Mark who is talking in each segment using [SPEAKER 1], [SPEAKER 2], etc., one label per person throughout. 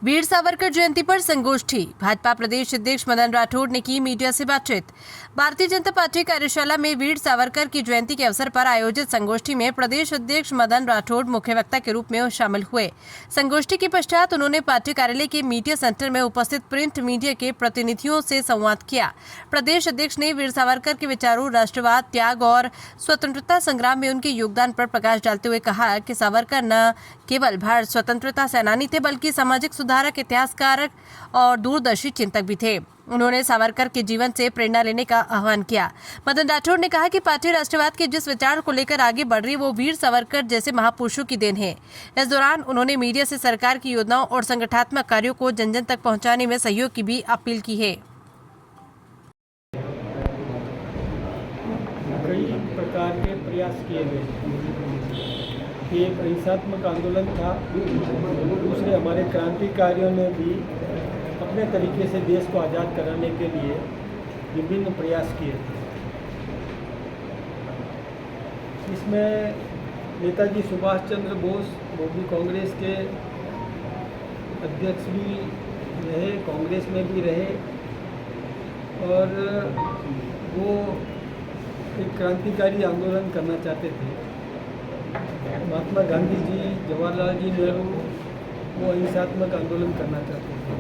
[SPEAKER 1] वीर सावरकर जयंती पर संगोष्ठी। भाजपा प्रदेश अध्यक्ष मदन राठौड़ ने की मीडिया से बातचीत। भारतीय जनता पार्टी कार्यशाला में वीर सावरकर की जयंती के अवसर पर आयोजित संगोष्ठी में प्रदेश अध्यक्ष मदन राठौड़ मुख्य वक्ता के रूप में शामिल हुए। संगोष्ठी के पश्चात उन्होंने पार्टी कार्यालय के मीडिया सेंटर में उपस्थित प्रिंट मीडिया के प्रतिनिधियों से संवाद किया। प्रदेश अध्यक्ष ने वीर सावरकर के विचारों, राष्ट्रवाद, त्याग और स्वतंत्रता संग्राम में उनके योगदान पर प्रकाश डालते हुए कहा कि सावरकर न केवल भारत स्वतंत्रता सेनानी थे बल्कि सामाजिक सुधारक, इतिहासकारक और दूरदर्शी चिंतक भी थे। उन्होंने सावरकर के जीवन से प्रेरणा लेने का आह्वान किया। मदन राठौड़ ने कहा कि पार्टी राष्ट्रवाद के जिस विचार को लेकर आगे बढ़ रही वो वीर सावरकर जैसे महापुरुषों की देन है। इस दौरान उन्होंने मीडिया से सरकार की योजनाओं और संगठनात्मक कार्यों को जन जन तक पहुंचाने में सहयोग की भी अपील की है।
[SPEAKER 2] कई प्रकार के प्रयास किए गए। एक अहिंसात्मक आंदोलन था, दूसरे हमारे क्रांतिकारियों ने भी अपने तरीके से देश को आज़ाद कराने के लिए विभिन्न प्रयास किए थे। इसमें नेताजी सुभाष चंद्र बोस, वो भी कांग्रेस के अध्यक्ष भी रहे, कांग्रेस में भी रहे और वो एक क्रांतिकारी आंदोलन करना चाहते थे। महात्मा गांधी जी, जवाहरलाल जी नेहरू वो अहिंसात्मक आंदोलन करना चाहते थे।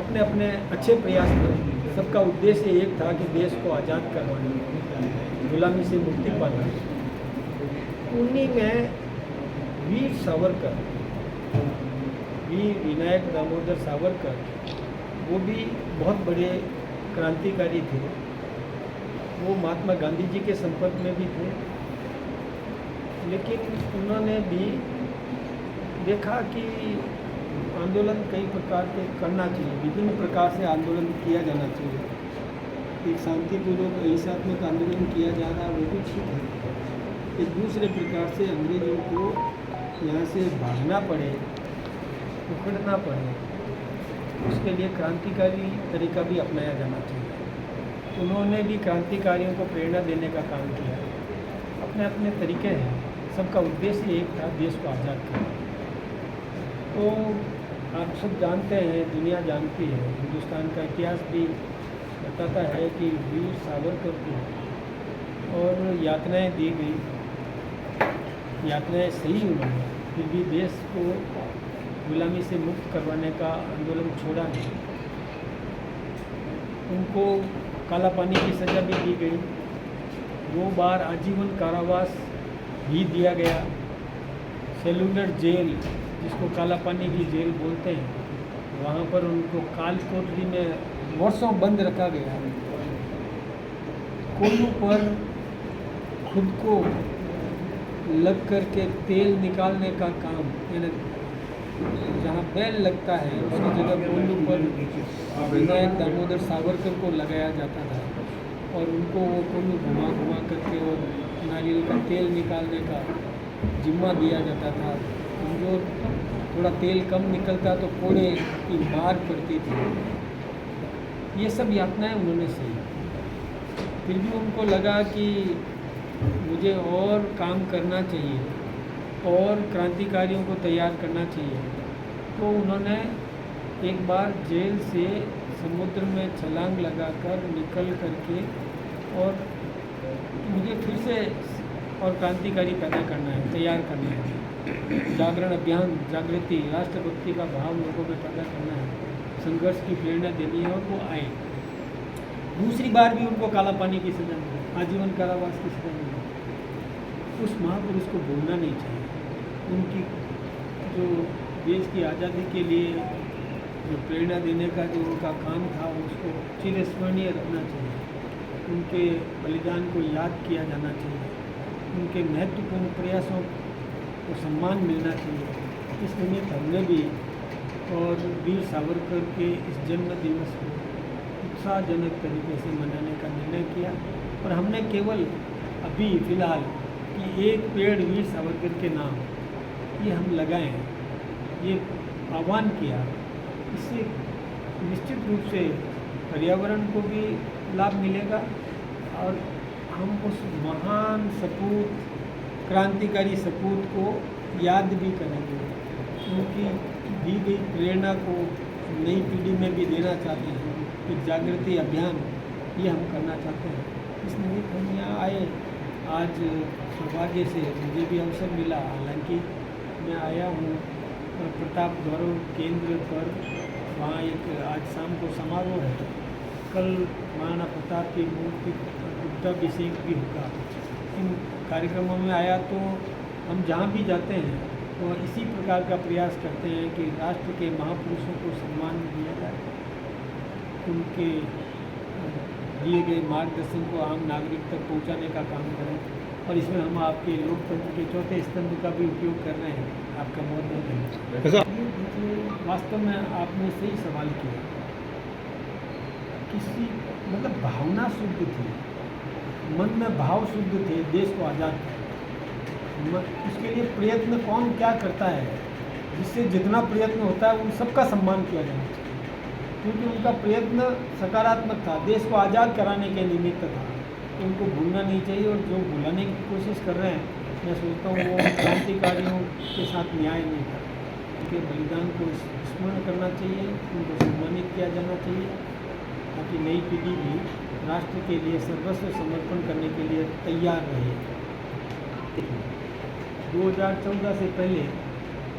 [SPEAKER 2] अपने अपने अच्छे प्रयास थे। सबका उद्देश्य एक था कि देश को आज़ाद करवाना, गुलामी से मुक्ति पाना। उन्हीं में वीर सावरकर, वीर विनायक दामोदर सावरकर, वो भी बहुत बड़े क्रांतिकारी थे। वो महात्मा गांधी जी के संपर्क में भी थे, लेकिन उन्होंने भी देखा कि आंदोलन कई प्रकार के करना चाहिए, विभिन्न प्रकार से आंदोलन किया जाना चाहिए। एक शांतिपूर्वक अहिंसात्मक आंदोलन किया जा रहा है वो भी ठीक है। एक दूसरे प्रकार से अंग्रेजों को यहाँ से भागना पड़े, उखड़ना पड़े, उसके लिए क्रांतिकारी तरीका भी अपनाया जाना चाहिए। उन्होंने भी क्रांतिकारियों को प्रेरणा देने का काम किया। अपने अपने तरीके हैं, सबका उद्देश्य एक था, देश को आज़ाद करना। तो आप सब जानते हैं, दुनिया जानती है, हिंदुस्तान का इतिहास भी बताता है कि वीर सावरकर को और यातनाएं दी गई, यातनाएं सही उन्होंने, फिर भी देश को गुलामी से मुक्त करवाने का आंदोलन छोड़ा नहीं। उनको काला पानी की सज़ा भी दी गई, 2 बार आजीवन कारावास भी दिया गया। सेलुलर जेल, जिसको काला पानी की जेल बोलते हैं, वहाँ पर उनको काल कोठरी में वर्षों बंद रखा गया। कोयलों पर खुद को लग कर के तेल निकालने का काम, यानी जहाँ बैल लगता है उसकी जगह कोयलों पर विनायक दामोदर सावरकर को लगाया जाता था और उनको वो कोयलों घुमा घुमा करके और नारियल का तेल निकालने का जिम्मा दिया जाता था। जो थोड़ा तेल कम निकलता तो कोड़े की मार पड़ती थी। ये सब यातनाएं उन्होंने सही। फिर भी उनको लगा कि मुझे और काम करना चाहिए और क्रांतिकारियों को तैयार करना चाहिए। तो उन्होंने एक बार जेल से समुद्र में छलांग लगाकर निकल करके और मुझे फिर से और क्रांतिकारी पैदा करना है, तैयार करना है। जागरण अभियान, जागृति, राष्ट्रभक्ति का भाव लोगों में पैदा करना है, संघर्ष की प्रेरणा देनी है और वो आए। दूसरी बार भी उनको काला पानी की सजा मिली, आजीवन कारावास की सजा मिली। उस महापुरुष को भूलना नहीं चाहिए। उनकी जो देश की आज़ादी के लिए जो प्रेरणा देने का जो उनका काम था उसको चिरस्मरणीय रखना चाहिए। उनके बलिदान को याद किया जाना चाहिए, उनके महत्वपूर्ण प्रयासों को सम्मान मिलना चाहिए। इस निमित्त हमने भी और वीर सावरकर के इस जन्म दिवस को उत्साहजनक तरीके से मनाने का निर्णय किया और हमने केवल अभी फ़िलहाल कि एक पेड़ वीर सावरकर के नाम ये हम लगाएं, ये आह्वान किया। इससे निश्चित रूप से पर्यावरण को भी लाभ मिलेगा और हम उस महान सपूत, क्रांतिकारी सपूत को याद भी करेंगे, क्योंकि दी गई प्रेरणा को नई पीढ़ी में भी देना चाहते हैं, एक जागृति अभियान ये हम करना चाहते हैं। इस निमित्त हम यहाँ आए। आज सौभाग्य से मुझे भी अवसर मिला, हालांकि मैं आया हूँ प्रताप गौरव केंद्र पर, वहाँ एक आज शाम को समारोह है। कल महाराणा प्रताप की मूर्ति रुद्राभिषेक भी होगा। इन कार्यक्रमों में आया तो हम जहाँ भी जाते हैं तो इसी प्रकार का प्रयास करते हैं कि राष्ट्र के महापुरुषों को सम्मान दिया जाए, उनके दिए गए मार्गदर्शन को आम नागरिक तक पहुंचाने का काम करें। और इसमें हम आपके लोकतंत्र के चौथे स्तंभ का भी उपयोग कर रहे हैं। आपका बहुत बहुत धन्यवाद। वास्तव में आपने सही सवाल किया। किसी मतलब भावना शुद्ध थी, मन में भाव शुद्ध थे, देश को आज़ाद उसके लिए प्रयत्न कौन क्या करता है, जिससे जितना प्रयत्न होता है उन सबका सम्मान किया जाना चाहिए, क्योंकि उनका प्रयत्न सकारात्मक था, देश को आज़ाद कराने के निमित्त था। तो उनको भूलना नहीं चाहिए। और जो भुलाने की कोशिश कर रहे हैं, मैं सोचता हूँ वो क्रांतिकारियों के साथ न्याय नहीं था। उनके बलिदान को स्मरण करना चाहिए, उनको सम्मानित किया जाना चाहिए, ताकि नई पीढ़ी भी राष्ट्र के लिए सर्वस्व समर्पण करने के लिए तैयार रहे। 2014 से पहले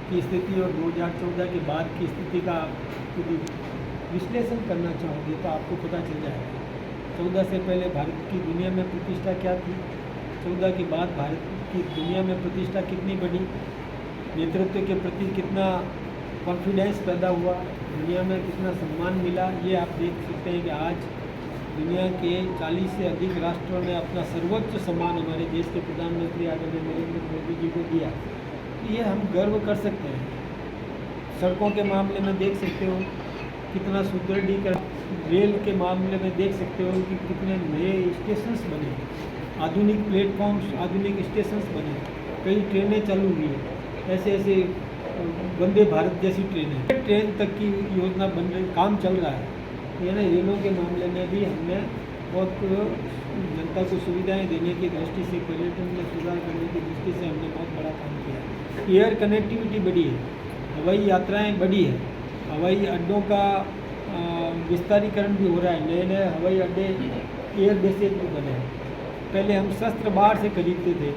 [SPEAKER 2] की स्थिति और 2014 के बाद की स्थिति का यदि विश्लेषण करना चाहोगे तो आपको पता चल जाएगा। 14 से पहले भारत की दुनिया में प्रतिष्ठा क्या थी, 14 के बाद भारत की दुनिया में प्रतिष्ठा कितनी बढ़ी, नेतृत्व के प्रति कितना कॉन्फिडेंस पैदा हुआ, दुनिया में कितना सम्मान मिला। ये आप देख सकते हैं कि आज दुनिया के 40 से अधिक राष्ट्रों ने अपना सर्वोच्च सम्मान हमारे देश के प्रधानमंत्री आदरणीय नरेंद्र मोदी जी को दिया। ये हम गर्व कर सकते हैं। सड़कों के मामले में देख सकते हो कितना सुदृढ़ीकरण, रेल के मामले में देख सकते हो कि कितने नए स्टेशंस बने, आधुनिक प्लेटफॉर्म्स, आधुनिक स्टेशंस बने, कई ट्रेनें चालू हुई है, ऐसे ऐसे वंदे भारत जैसी ट्रेन तक की योजना बन रही, काम चल रहा है। यानी रेलों के मामले में भी हमने बहुत जनता को सुविधाएं देने की दृष्टि से, पर्यटन में सुधार करने की दृष्टि से हमने बहुत बड़ा काम किया। एयर कनेक्टिविटी बढ़ी है, हवाई यात्राएं बढ़ी है, हवाई अड्डों का विस्तारीकरण भी हो रहा है, नए नए हवाई अड्डे, एयर बेसेज भी बने हैं। पहले हम शस्त्र बाहर से खरीदते थे,